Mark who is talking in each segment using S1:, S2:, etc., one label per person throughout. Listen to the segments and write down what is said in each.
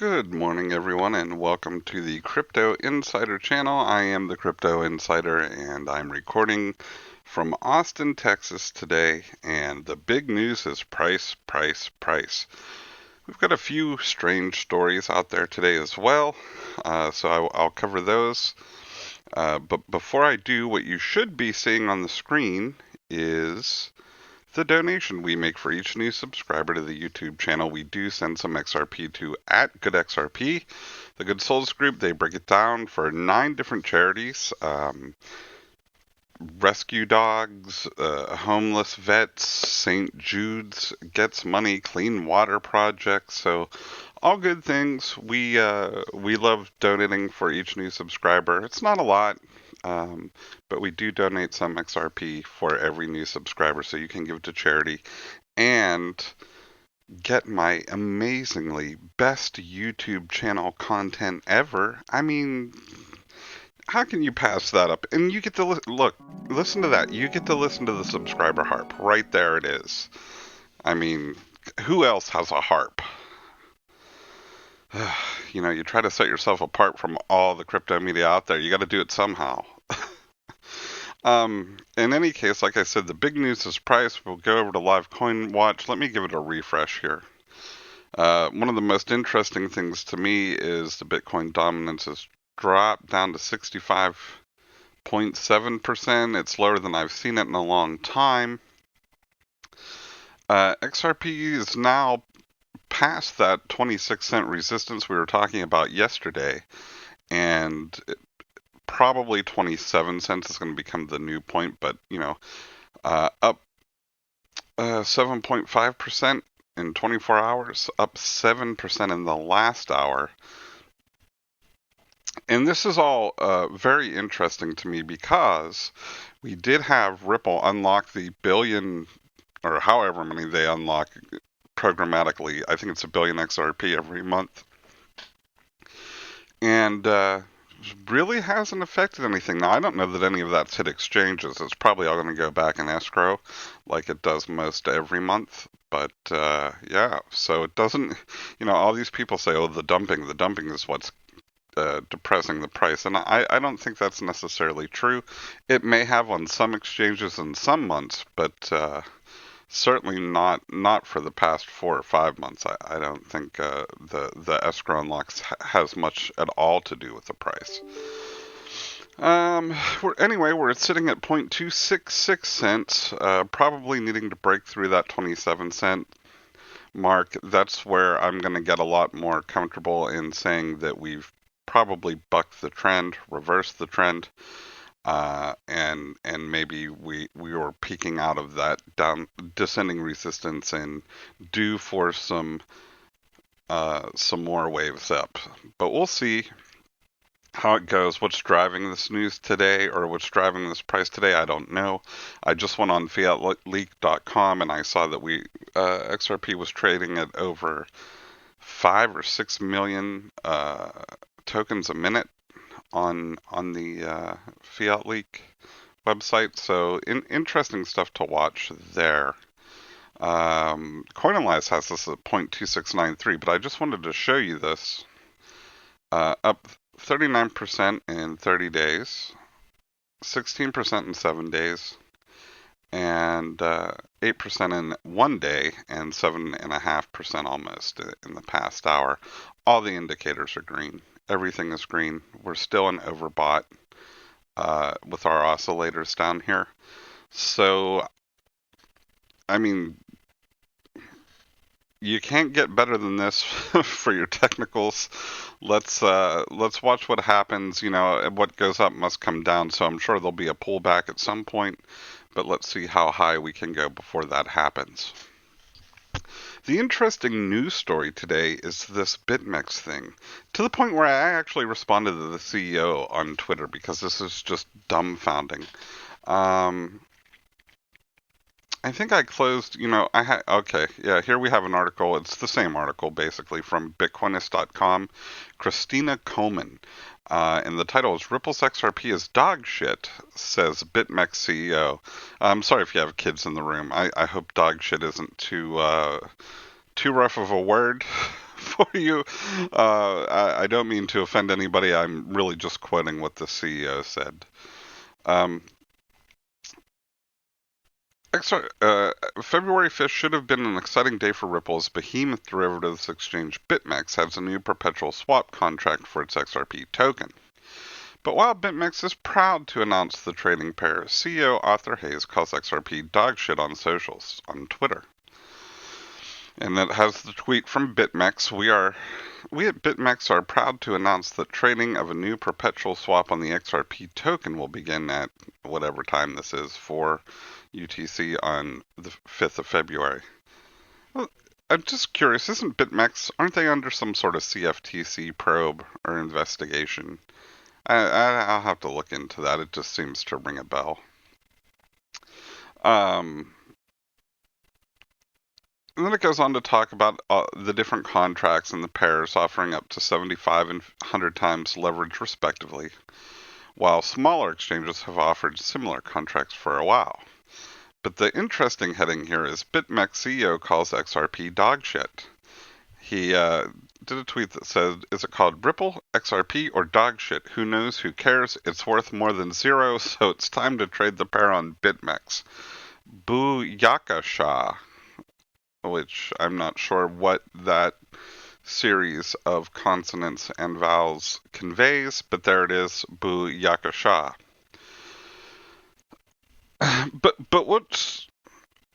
S1: Good morning, everyone, and welcome to the Crypto Insider channel. I am the Crypto Insider, and I'm recording from Austin, Texas today. And the big news is price, price, price. We've got a few strange stories out there today as well, so I'll cover those. But before I do, what you should be seeing on the screen is the donation we make for each new subscriber to the YouTube channel. We do send some XRP to @GoodXRP. The Good Souls group, they break it down for 9 different charities. Rescue dogs, homeless vets, St. Jude's gets money, clean water projects. So all good things. We love donating for each new subscriber. It's not a lot. But we do donate some XRP for every new subscriber, so you can give to charity and get my amazingly best YouTube channel content ever. I mean, how can you pass that up? And you get to listen to that. You get to listen to the subscriber harp. Right there it is. I mean, who else has a harp? You try to set yourself apart from all the crypto media out there. You got to do it somehow. In any case, like I said, the big news is price. We'll go over to Live Coin Watch. Let me give it a refresh here. One of the most interesting things to me is the Bitcoin dominance has dropped down to 65.7%. It's lower than I've seen it in a long time. XRP is now past that 26-cent resistance we were talking about yesterday, and probably 27 cents is going to become the new point, but up 7.5% in 24 hours, up 7% in the last hour. And this is all very interesting to me because we did have Ripple unlock the billion, or however many they unlock programmatically. I think it's 1 billion XRP every month. And really hasn't affected anything. Now, I don't know that any of that's hit exchanges. It's probably all going to go back in escrow like it does most every month. But yeah, so it doesn't, all these people say, oh, the dumping is what's depressing the price. And I don't think that's necessarily true. It may have on some exchanges in some months, but certainly not for the past 4 or 5 months. I don't think the escrow unlocks has much at all to do with the price. We're sitting at 0.266 cents, probably needing to break through that 27-cent mark. That's where I'm going to get a lot more comfortable in saying that we've probably bucked the trend, reversed the trend. And maybe we were peaking out of that descending resistance and due for some more waves up. But we'll see how it goes. What's driving this news today, or what's driving this price today, I don't know. I just went on fiatleak.com and I saw that XRP was trading at over 5 or 6 million tokens a minute on the Fiat Leak website. So interesting stuff to watch there. Coinalyze has this at 0.2693, but I just wanted to show you this. Up 39% in 30 days, 16% in 7 days, and 8% in 1 day, and 7.5% almost in the past hour. All the indicators are green. Everything is green. We're still in overbought with our oscillators down here. So, I mean, you can't get better than this for your technicals. Let's watch what happens. What goes up must come down. So I'm sure there'll be a pullback at some point, but let's see how high we can go before that happens. The interesting news story today is this Bitmex thing, to the point where I actually responded to the CEO on Twitter because this is just dumbfounding. I think I closed, okay, yeah, here we have an article. It's the same article, basically, from Bitcoinist.com, Christina Coleman. And the title is Ripple's XRP is dog shit, says Bitmex CEO. I'm sorry if you have kids in the room. I hope dog shit isn't too rough of a word for you. I don't mean to offend anybody. I'm really just quoting what the CEO said. Um, February 5th should have been an exciting day for Ripple's behemoth derivatives exchange Bitmex has a new perpetual swap contract for its XRP token. But while Bitmex is proud to announce the trading pair, CEO Arthur Hayes calls XRP dogshit on socials, on Twitter. And it has the tweet from Bitmex. We at Bitmex are proud to announce that trading of a new perpetual swap on the XRP token will begin at whatever time this is for UTC on the 5th of February. Well, I'm just curious, aren't they under some sort of CFTC probe or investigation? I'll have to look into that. It just seems to ring a bell. And then it goes on to talk about the different contracts and the pairs offering up to 75 and 100 times leverage respectively, while smaller exchanges have offered similar contracts for a while. But the interesting heading here is Bitmex CEO calls XRP dogshit. He did a tweet that said, "Is it called Ripple, XRP, or dogshit? Who knows? Who cares? It's worth more than zero, so it's time to trade the pair on Bitmex. Booyakasha," which I'm not sure what that series of consonants and vowels conveys, but there it is, Booyakasha. But what's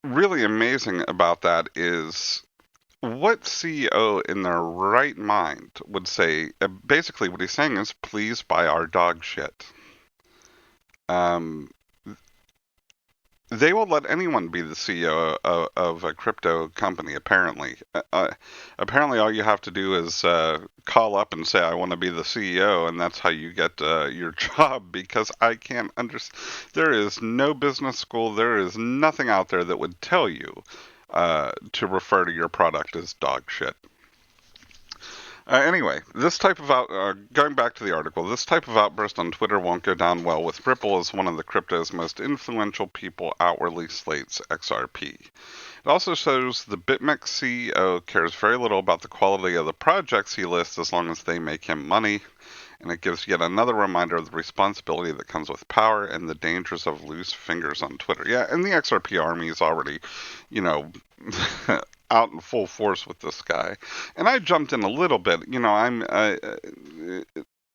S1: really amazing about that is what CEO in their right mind would say, basically what he's saying is, please buy our dog shit. They will let anyone be the CEO of a crypto company, apparently. Apparently, all you have to do is call up and say, I want to be the CEO, and that's how you get your job, because I can't understand. There is no business school, there is nothing out there that would tell you to refer to your product as dog shit. Anyway, going back to the article, this type of outburst on Twitter won't go down well with Ripple as one of the crypto's most influential people outwardly slates XRP. It also shows the Bitmex CEO cares very little about the quality of the projects he lists as long as they make him money, and it gives yet another reminder of the responsibility that comes with power and the dangers of loose fingers on Twitter. Yeah, and the XRP army is already, out in full force with this guy. And I jumped in a little bit.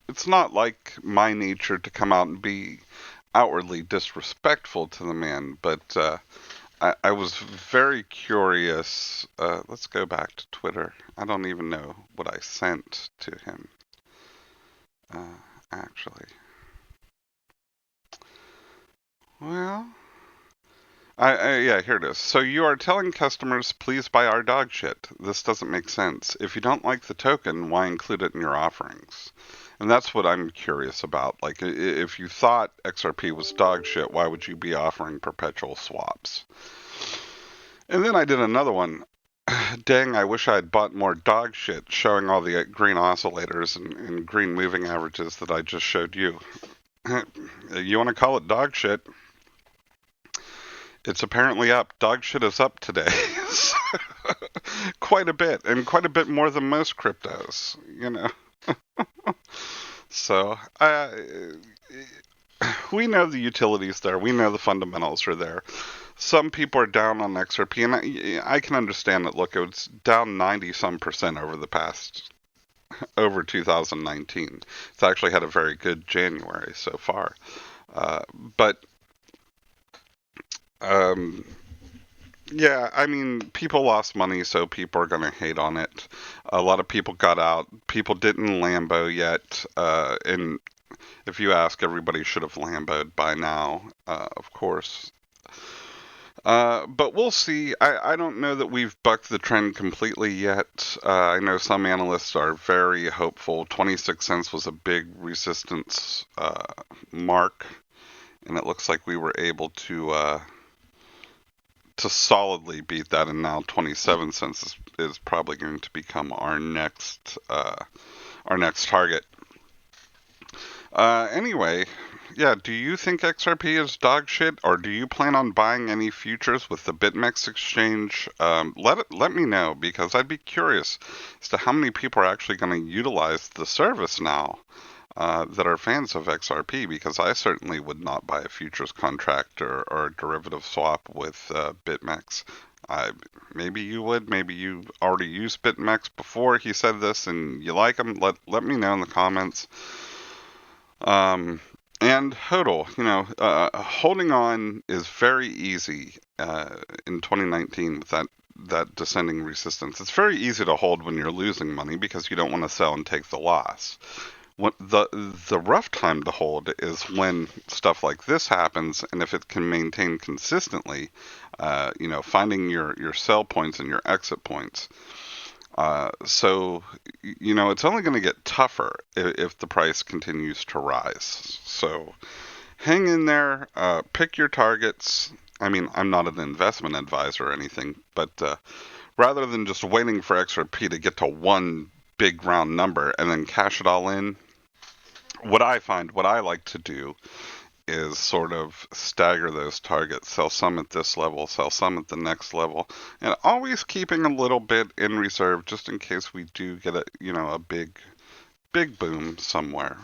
S1: It's not like my nature to come out and be outwardly disrespectful to the man, but I was very curious. Let's go back to Twitter. I don't even know what I sent to him, actually. Well, yeah, here it is. So you are telling customers, please buy our dog shit. This doesn't make sense. If you don't like the token, why include it in your offerings? And that's what I'm curious about. Like, if you thought XRP was dog shit, why would you be offering perpetual swaps? And then I did another one. Dang, I wish I had bought more dog shit, showing all the green oscillators and green moving averages that I just showed you. You want to call it dog shit? It's apparently up. Dog shit is up today. Quite a bit, and quite a bit more than most cryptos, So, we know the utilities there. We know the fundamentals are there. Some people are down on XRP, and I can understand it. Look, it was down 90-some% over 2019. It's actually had a very good January so far. Yeah, I mean, people lost money, so people are going to hate on it. A lot of people got out. People didn't Lambo yet. And if you ask, everybody should have Lamboed by now, of course. But we'll see. I don't know that we've bucked the trend completely yet. I know some analysts are very hopeful. 26 cents was a big resistance mark, and it looks like we were able to solidly beat that, and now 27 cents is probably going to become our next target. Anyway, Yeah, do you think XRP is dog shit, or do you plan on buying any futures with the Bitmex exchange? Let me know, because I'd be curious as to how many people are actually going to utilize the service now that are fans of XRP, because I certainly would not buy a futures contract or a derivative swap with Bitmex. I, Maybe you would. Maybe you already used Bitmex before he said this and you like him. Let me know in the comments. Um, and HODL, holding on is very easy in 2019 with that descending resistance. It's very easy to hold when you're losing money because you don't want to sell and take the loss. What the rough time to hold is when stuff like this happens, and if it can maintain consistently, finding your sell points and your exit points. It's only going to get tougher if the price continues to rise. So hang in there, pick your targets. I mean, I'm not an investment advisor or anything, but rather than just waiting for XRP to get to one big round number and then cash it all in, what I like to do is sort of stagger those targets, sell some at this level, sell some at the next level, and always keeping a little bit in reserve just in case we do get a big boom somewhere.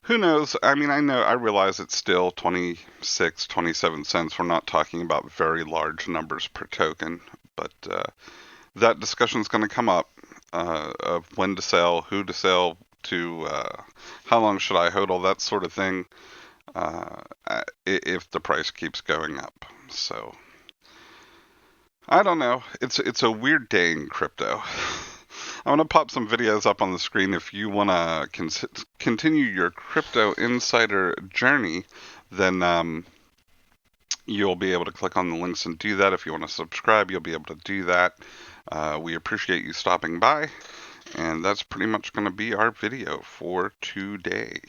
S1: Who knows? I mean, I realize it's still 26, 27 cents. We're not talking about very large numbers per token, but that discussion is going to come up of when to sell, who to sell to, how long should I hodl, that sort of thing, if the price keeps going up. So I don't know. It's a weird day in crypto. I'm gonna pop some videos up on the screen if you wanna continue your crypto insider journey. Then you'll be able to click on the links and do that. If you want to subscribe, you'll be able to do that. We appreciate you stopping by, and that's pretty much going to be our video for today.